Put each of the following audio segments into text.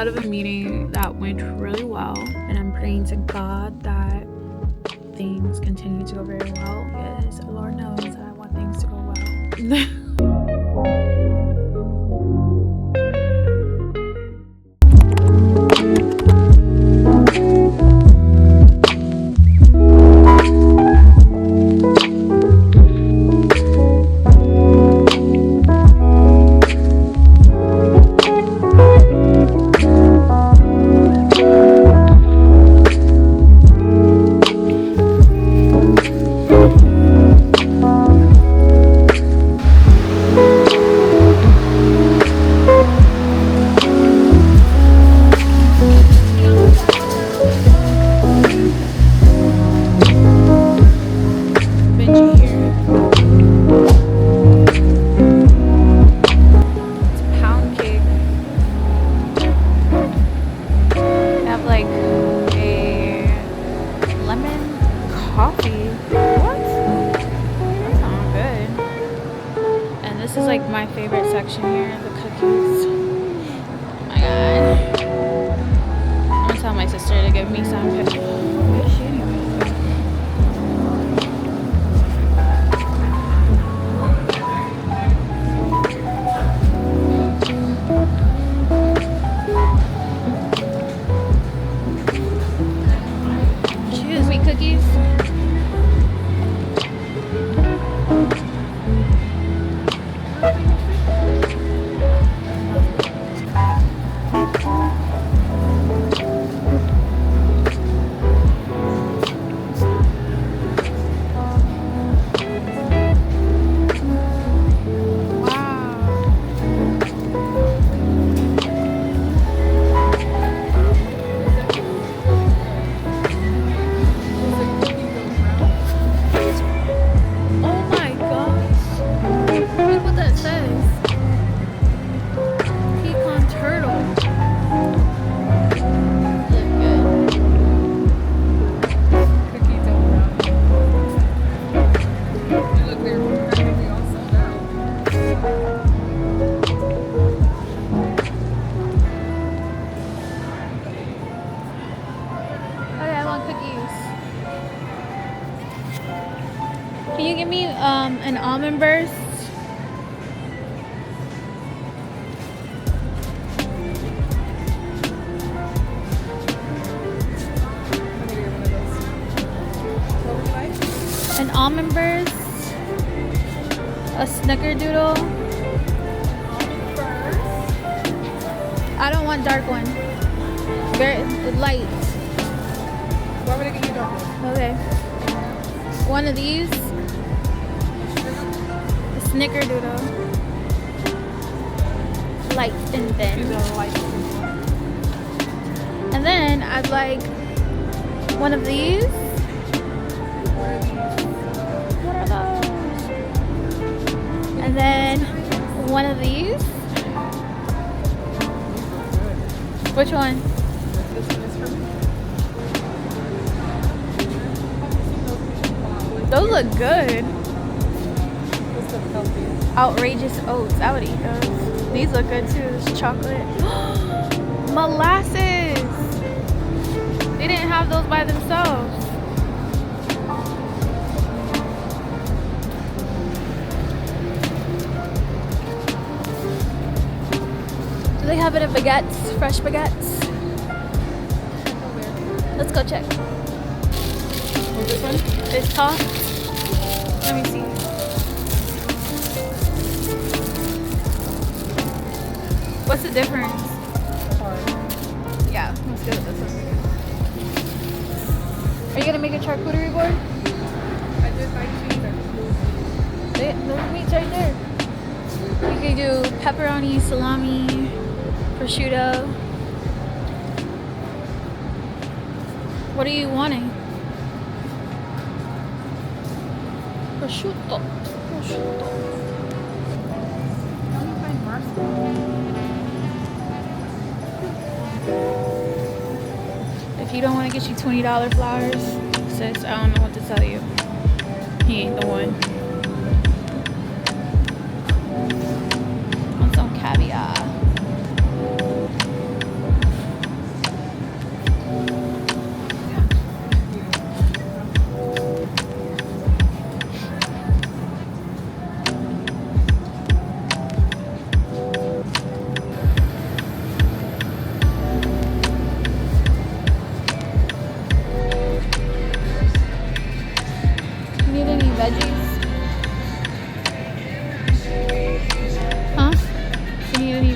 out of a meeting that went really well, and I'm praying to God that things continue to go very well, because Lord knows that I want things to go well. This is like my favorite section here, the cookies. Oh my god. I'm gonna tell my sister to give me some cookies. Where is she anyway? She gives me cookies. Can you give me an almond burst? An almond burst, a snickerdoodle. I don't want dark one. Very light. Why would I give you dark one? Okay. One of these. Snickerdoodle, light and thin. And then I'd like one of these. What are those? And then one of these. Which one? This one is for me. Those look good. Healthy. Outrageous oats. I would eat those. These look good too. It's chocolate. Molasses. They didn't have those by themselves. Do they have it at baguettes? Fresh baguettes? Let's go check. This one? It's tall. Let me see. What's the difference? Yeah, let's do it this one. Are you gonna make a charcuterie board? I did like cheese. There's meats right there. You can do pepperoni, salami, prosciutto. What are you wanting? Prosciutto. Prosciutto. How do you find marshmallow? If you don't want to get you $20 flowers, sis, I don't know what to tell you. He ain't the one. Want some caviar.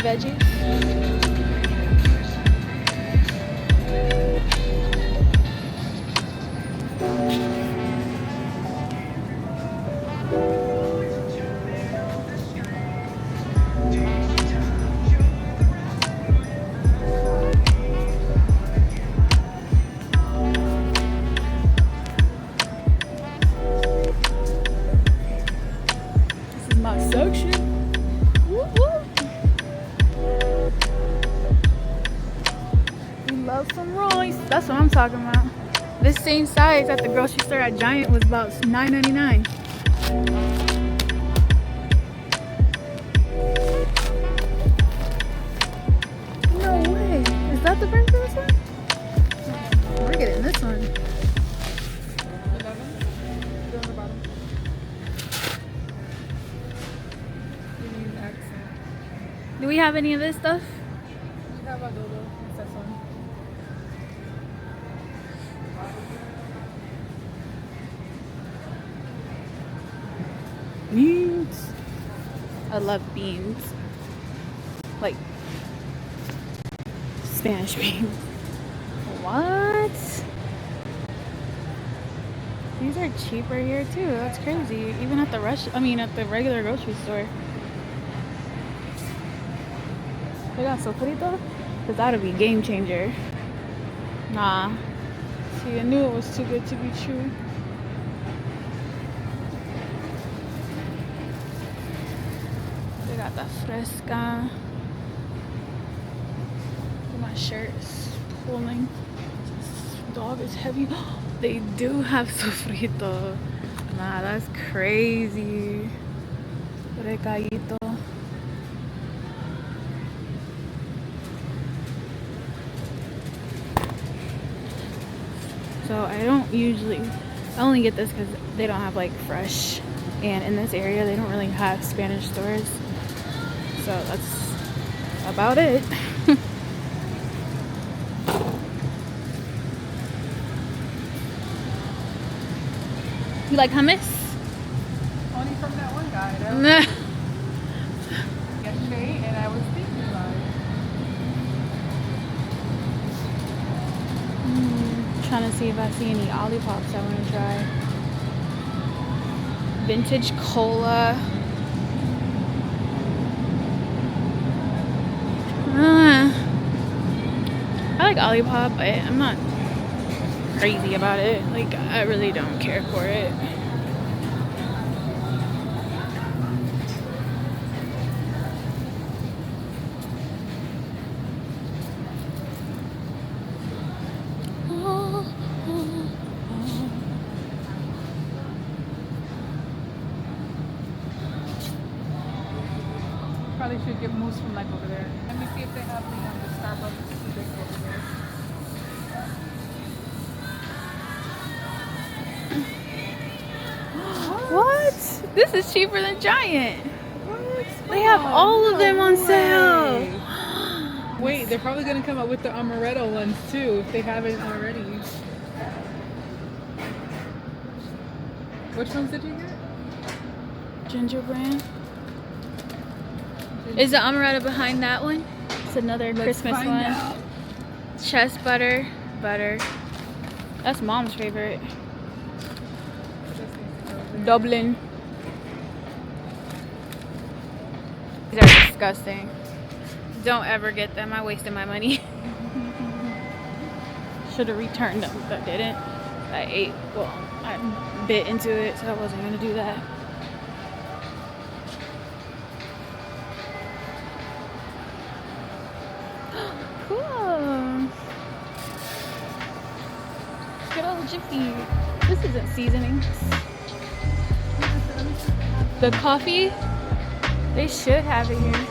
veggies. This is my section. Woo woo. We love some Royce. That's what I'm talking about. This same size at the grocery store at Giant was about $9.99. No way. Is that the price of this one? We're getting this one. 11. Go on the bottom. You need an accent. Do we have any of this stuff? You have a dodo. It's this one. Beans. I love beans. Like Spanish beans. What? These are cheaper here too. That's crazy. Even at the at the regular grocery store. They got sofrito? Because that would be game changer. Nah. See, I knew it was too good to be true. They got the fresca. My shirt is pulling. This dog is heavy. They do have sofrito. Nah, that's crazy. Recadito. So I only get this because they don't have like fresh, and in this area they don't really have Spanish stores, so that's about it. You like hummus? Only from that one guy. That was yesterday, and I was thinking about it. Trying to see if I see any Olippops I want to try. Vintage cola. I like Olipop, but I'm not crazy about it. Like, I really don't care for it. Probably should get mousse from like over there. Let me see if they have the Starbucks drink over there. What? This is cheaper than Giant. What? They have all of them on sale. Wait, they're probably gonna come up with the amaretto ones too if they haven't already. Which ones did you get? Ginger brand. Is the amaretto behind that one? It's another Christmas find one. out. Chest butter. That's mom's favorite. Dublin. These are disgusting. Don't ever get them. I wasted my money. Should have returned them, but didn't. I bit into it, so I wasn't gonna do that. Cool. Good old Jiffy. This isn't seasonings. The coffee, they should have it here.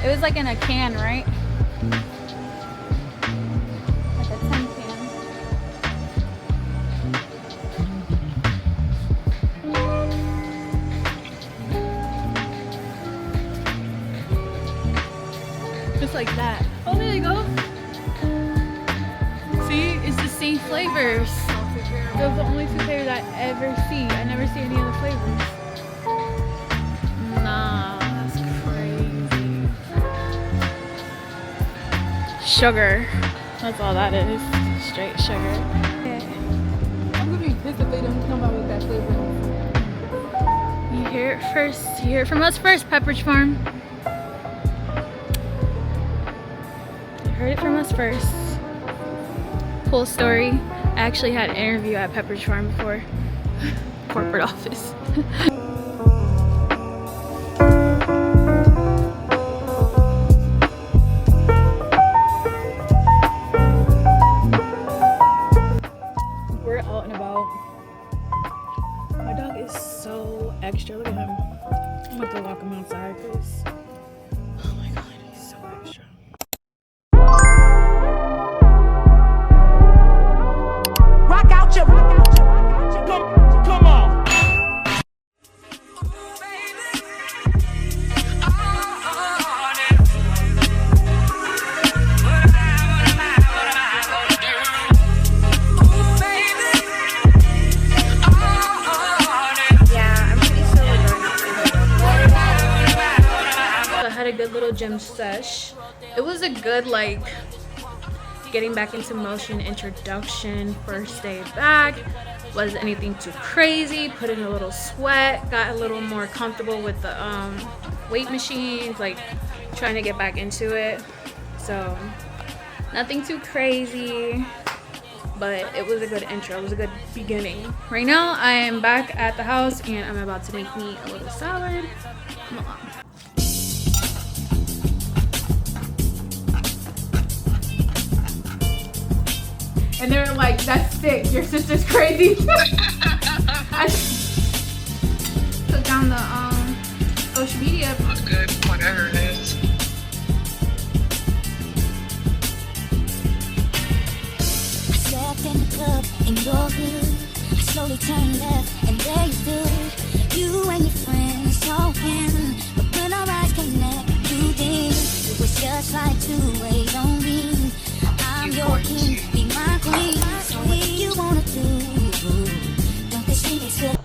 It was like in a can, right? Like a tin can. Just like that. Oh, there you go. See, it's the same flavors. Those are the only two flavors I ever see. I never see any other flavors. sugar. That's all that is. Straight sugar. I'm gonna be pissed if they don't come out with that flavor. You hear it first. You hear it from us first, Pepperidge Farm. You heard it from us first. Cool story. I actually had an interview at Pepperidge Farm before. Corporate office. We're out and about. My dog is so extra. Look at him. I'm about to walk him outside because, oh my god, he's so extra. Rock out your, come on. I had a good little gym sesh. It was a good like getting back into motion introduction, first day back. Wasn't anything too crazy, put in a little sweat, got a little more comfortable with the weight machines, like trying to get back into it. So nothing too crazy, but it was a good intro. It was a good beginning. Right now I am back at the house and I'm about to make me a little salad. Come along. And they're like, that's sick, your sister's crazy. I took down the social media. That's good, whatever it is. I stepped in the club in your hood. I slowly turned left and there you stood. You and your friends talking, but when our eyes connect, you did. It was just like two ways on me. I'm your king, be my queen. So what you wanna do? Don't this think it's good?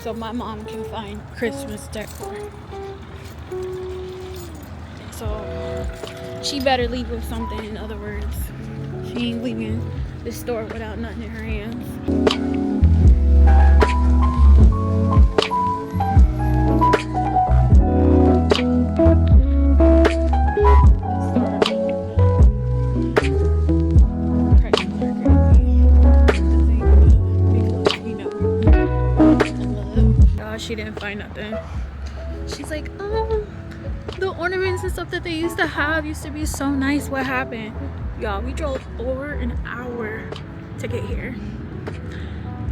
So my mom can find Christmas decor. So she better leave with something, in other words. She ain't leaving the store without nothing in her hands. She didn't find nothing. She's like, oh, the ornaments and stuff that they used to have used to be so nice. What happened? Y'all, we drove over an hour to get here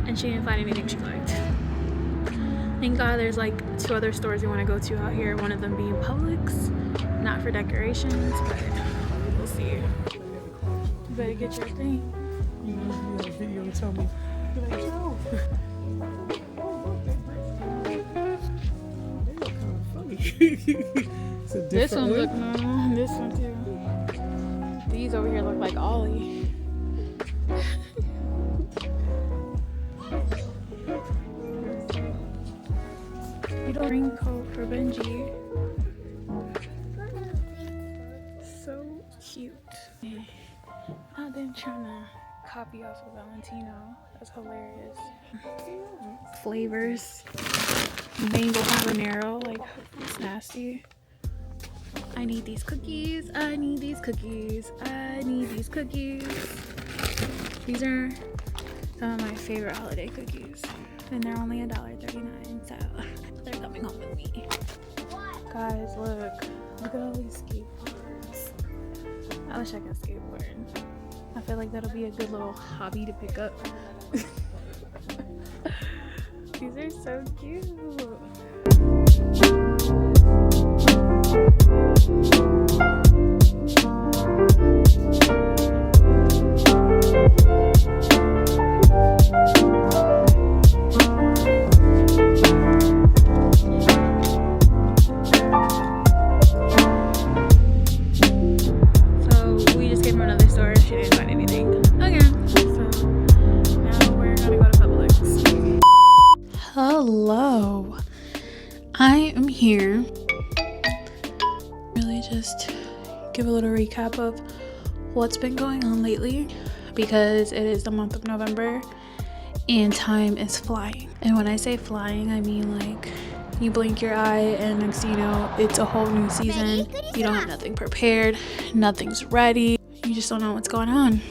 and she didn't find anything she liked. Thank God there's like 2 other stores we want to go to out here, one of them being Publix, not for decorations, but we'll see. You better get your thing. You know, a video and tell me, you're like, yo. This one look normal. This one too. These over here look like Ollie. You don't raincoat for Benji. So so cute. I've been trying to copy off of Valentino. That's hilarious. Flavors. Mango habanero, like, it's nasty. I need these cookies. I need these cookies. I need these cookies. These are some of my favorite holiday cookies. And they're only $1.39, so they're coming home with me. Guys, look at all these skateboards. I wish I could skateboard. I feel like that'll be a good little hobby to pick up. These are so cute. Hello, I am here. Really just give a little recap of what's been going on lately, because it is the month of November and time is flying. And when I say flying, I mean like you blink your eye and next thing you know, it's a whole new season. You don't have nothing prepared, nothing's ready, you just don't know what's going on.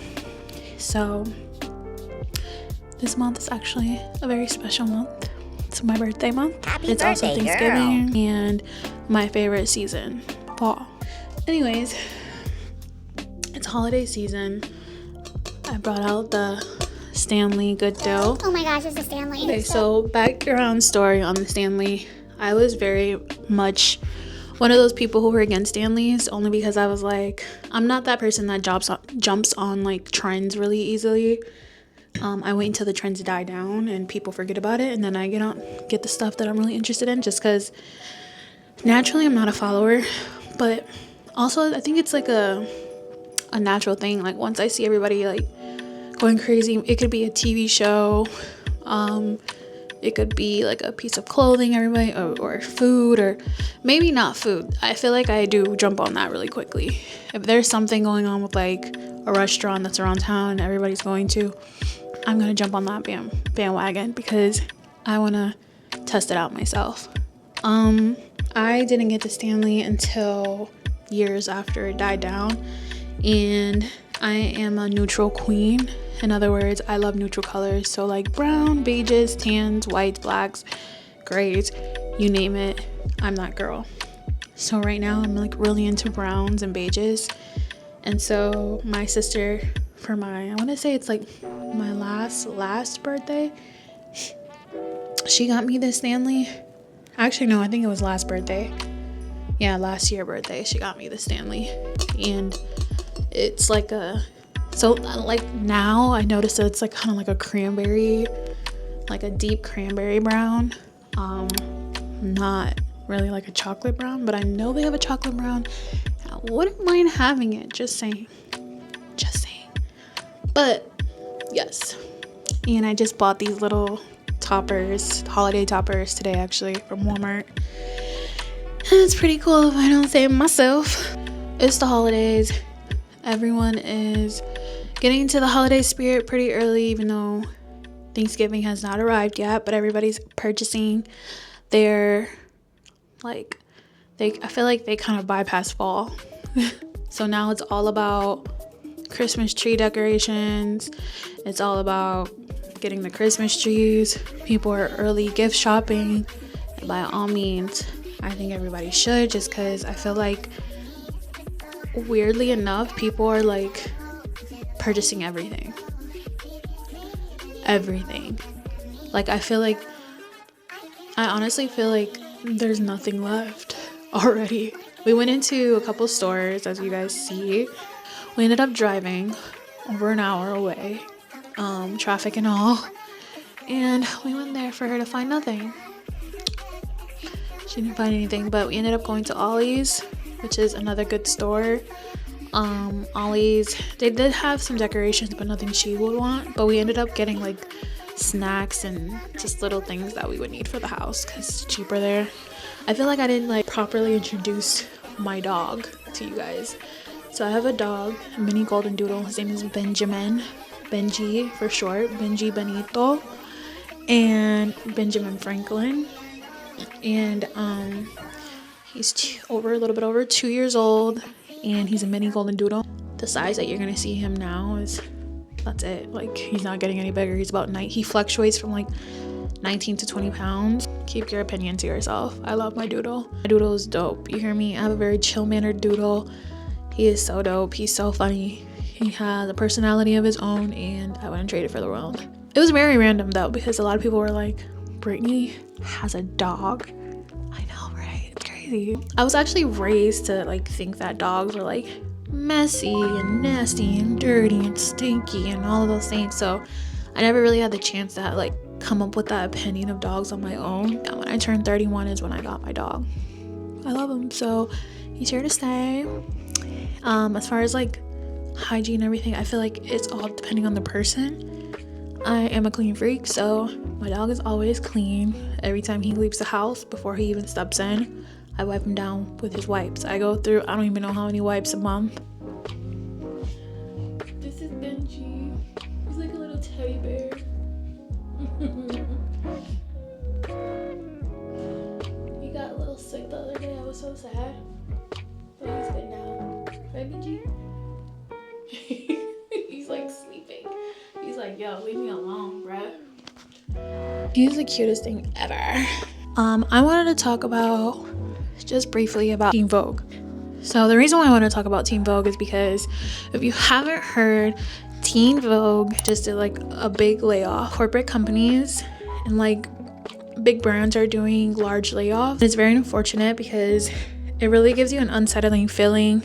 So this month is actually a very special month. It's my birthday month. It's also Thanksgiving and my favorite season, fall. Anyways, it's holiday season. I brought out the Stanley Good Dough. Oh my gosh, it's a Stanley. Okay, so background story on the Stanley. I was very much one of those people who were against Stanleys, only because I was like, I'm not that person that jumps on like trends really easily. I wait until the trends die down and people forget about it, and then I get the stuff that I'm really interested in, just because naturally I'm not a follower, but also I think it's like a natural thing. Like once I see everybody like going crazy, it could be a TV show, it could be like a piece of clothing, everybody, or food, or maybe not food. I feel like I do jump on that really quickly. If there's something going on with like a restaurant that's around town and everybody's going to, I'm gonna jump on that bandwagon because I wanna test it out myself. I didn't get to Stanley until years after it died down, and I am a neutral queen. In other words, I love neutral colors, so like brown, beiges, tans, whites, blacks, grays, you name it, I'm that girl. So right now I'm like really into browns and beiges, and so my sister, for I want to say it's like my last birthday, she got me this Stanley. Actually no, I think it was last birthday. Yeah, last year birthday she got me the Stanley, and it's like like now I noticed that it's like kind of like a cranberry, like a deep cranberry brown, not really like a chocolate brown, but I know they have a chocolate brown. I wouldn't mind having it, just saying. But yes, and I just bought these little toppers, holiday toppers today actually, from Walmart, and it's pretty cool if I don't say it myself. It's the holidays, everyone is getting into the holiday spirit pretty early, even though Thanksgiving has not arrived yet, but everybody's purchasing their, like, I feel like they kind of bypass fall. So now it's all about Christmas tree decorations. It's all about getting the Christmas trees. People are early gift shopping, and by all means I think everybody should, just because I feel like weirdly enough people are like purchasing everything. Like I honestly feel like there's nothing left already. We went into a couple stores, as you guys see. We ended up driving over an hour away, traffic and all, and we went there for her to find nothing. She didn't find anything, but we ended up going to Ollie's, which is another good store. Ollie's, they did have some decorations, but nothing she would want, but we ended up getting like snacks and just little things that we would need for the house because it's cheaper there. I feel like I didn't like properly introduce my dog to you guys. So I have a dog, a mini golden doodle. His name is Benji for short, Benji Benito, and Benjamin Franklin. And he's a little bit over 2 years old, and he's a mini golden doodle. The size that you're gonna see him now is, that's it. Like, he's not getting any bigger. He's about he fluctuates from like 19 to 20 pounds. Keep your opinion to yourself. I love my doodle. My doodle is dope. You hear me? I have a very chill-mannered doodle. He is so dope. He's so funny. He has a personality of his own, and I wouldn't trade it for the world. It was very random though, because a lot of people were like, Brittany has a dog. I know, right? It's crazy. I was actually raised to like think that dogs are like messy and nasty and dirty and stinky and all of those things. So I never really had the chance to like come up with that opinion of dogs on my own. And when I turned 31 is when I got my dog. I love him, so he's here to stay. As far as like hygiene and everything, I feel like it's all depending on the person. I am a clean freak, so my dog is always clean. Every time he leaves the house, before he even steps in, I wipe him down with his wipes. I go through, I don't even know how many wipes a month. This is Benji. He's like a little teddy bear. He got a little sick the other day. I was so sad. But he's good now. Right, Benji? He's like sleeping. He's like, yo, leave me alone, bruh. He's the cutest thing ever. I wanted to talk about, just briefly, about Teen Vogue. So the reason why I want to talk about Teen Vogue is because if you haven't heard, Teen Vogue just did like a big layoff. Corporate companies and like big brands are doing large layoffs. It's very unfortunate because it really gives you an unsettling feeling.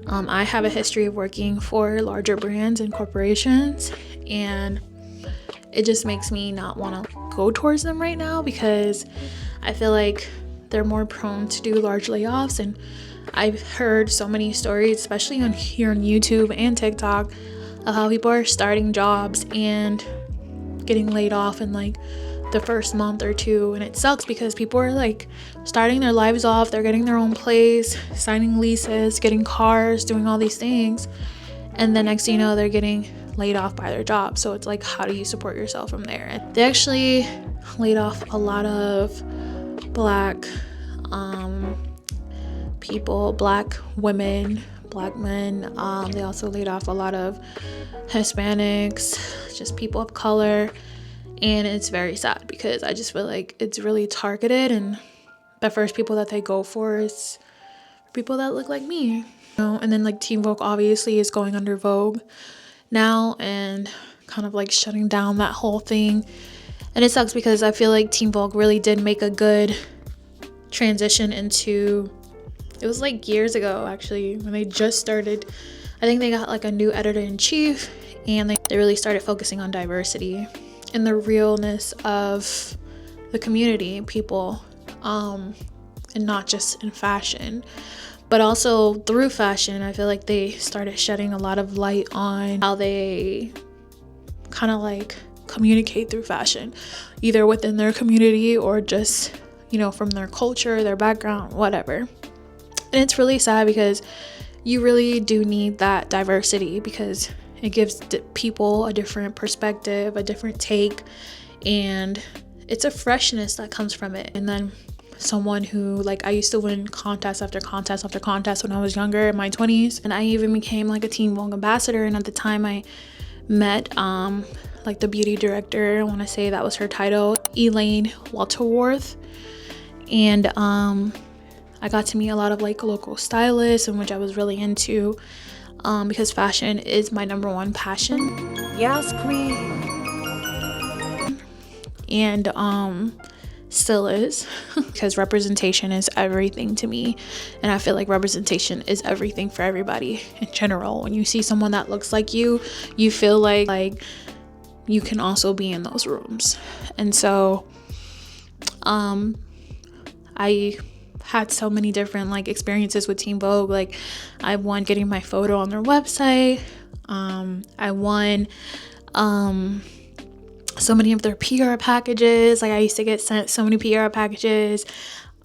I have a history of working for larger brands and corporations, and it just makes me not want to go towards them right now because I feel like they're more prone to do large layoffs. And I've heard so many stories, especially here on YouTube and TikTok, of how people are starting jobs and getting laid off in like the first month or two. And it sucks because people are like starting their lives off, they're getting their own place, signing leases, getting cars, doing all these things, and then next thing you know, they're getting laid off by their job. So it's like, how do you support yourself from there? And they actually laid off a lot of black people, black women, black men. They also laid off a lot of Hispanics, just people of color. And it's very sad because I just feel like it's really targeted, and the first people that they go for is people that look like me, you know. And then like Teen Vogue obviously is going under Vogue now and kind of like shutting down that whole thing. And it sucks because I feel like Teen Vogue really did make a good transition into, it was like years ago actually when they just started. I think they got like a new editor-in-chief, and they really started focusing on diversity and the realness of the community, people, and not just in fashion, but also through fashion. I feel like they started shedding a lot of light on how they kind of like communicate through fashion, either within their community or just, you know, from their culture, their background, whatever. And it's really sad because you really do need that diversity because it gives people a different perspective, a different take, and it's a freshness that comes from it. And then someone who, like, I used to win contest after contest after contest when I was younger in my 20s, and I even became like a Teen Vogue ambassador. And at the time I met like the beauty director, I want to say that was her title, Elaine Walterworth, and I got to meet a lot of like local stylists, in which I was really into, because fashion is my number one passion. Yes, queen. And still is, because representation is everything to me, and I feel like representation is everything for everybody in general. When you see someone that looks like you feel like you can also be in those rooms. And so I had so many different like experiences with Teen Vogue. Like, I won getting my photo on their website. I won so many of their PR packages. Like, I used to get sent so many PR packages.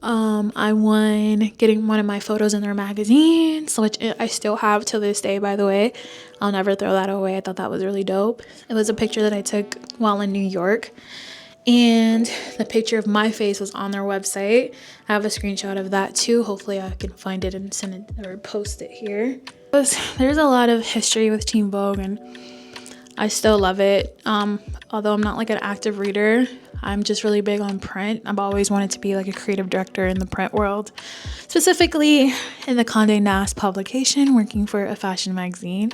I won getting one of my photos in their magazines, which I still have to this day, by the way. I'll never throw that away. I thought that was really dope. It was a picture that I took while in New York, and the picture of my face was on their website. I have a screenshot of that too. Hopefully I can find it and send it or post it here. There's a lot of history with Teen Vogue, and I still love it. Although I'm not like an active reader, I'm just really big on print. I've always wanted to be like a creative director in the print world, specifically in the Condé Nast publication, working for a fashion magazine.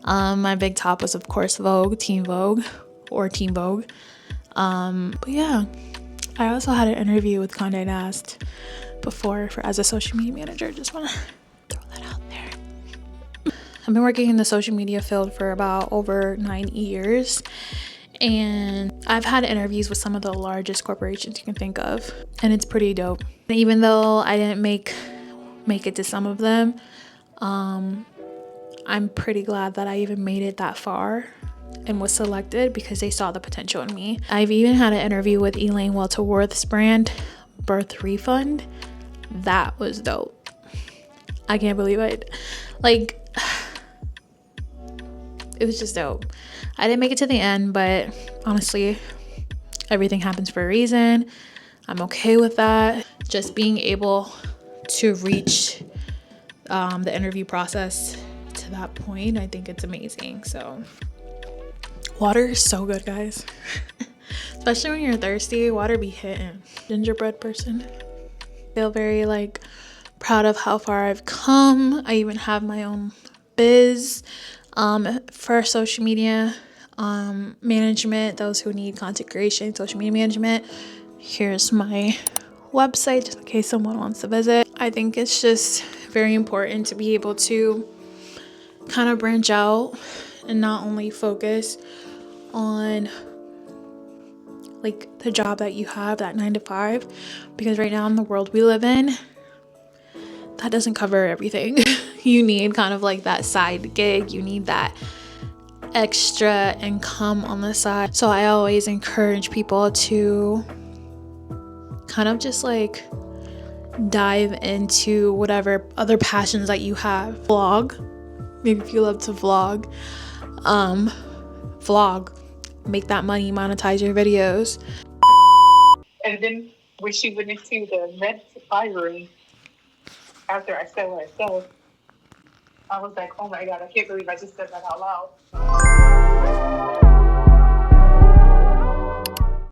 My big top was, of course, Vogue, Teen Vogue, or Teen Vogue. But yeah, I also had an interview with Condé Nast before as a social media manager. Just want to throw that out there. I've been working in the social media field for about over 9 years, and I've had interviews with some of the largest corporations you can think of, and it's pretty dope. And even though I didn't make it to some of them, I'm pretty glad that I even made it that far and was selected because they saw the potential in me. I've even had an interview with Elaine Welterworth's brand, Birth Refund. That was dope. I can't believe it. Like, it was just dope. I didn't make it to the end, but honestly, everything happens for a reason. I'm okay with that. Just being able to reach the interview process to that point, I think it's amazing. So water is so good, guys. Especially when you're thirsty, water be hitting. Gingerbread person. Feel very like proud of how far I've come. I even have my own biz for social media management. Those who need content creation, social media management, here's my website just in case someone wants to visit. I think it's just very important to be able to kind of branch out and not only focus on like the job that you have, that 9 to 5, because right now in the world we live in, that doesn't cover everything. You need kind of like that side gig. You need that extra income on the side. So I always encourage people to kind of just like dive into whatever other passions that you have. Vlog. Maybe if you love to vlog, make that money, monetize your videos. And then when she went into the med room after I said what I said, I was like, oh my God, I can't believe I just said that out loud.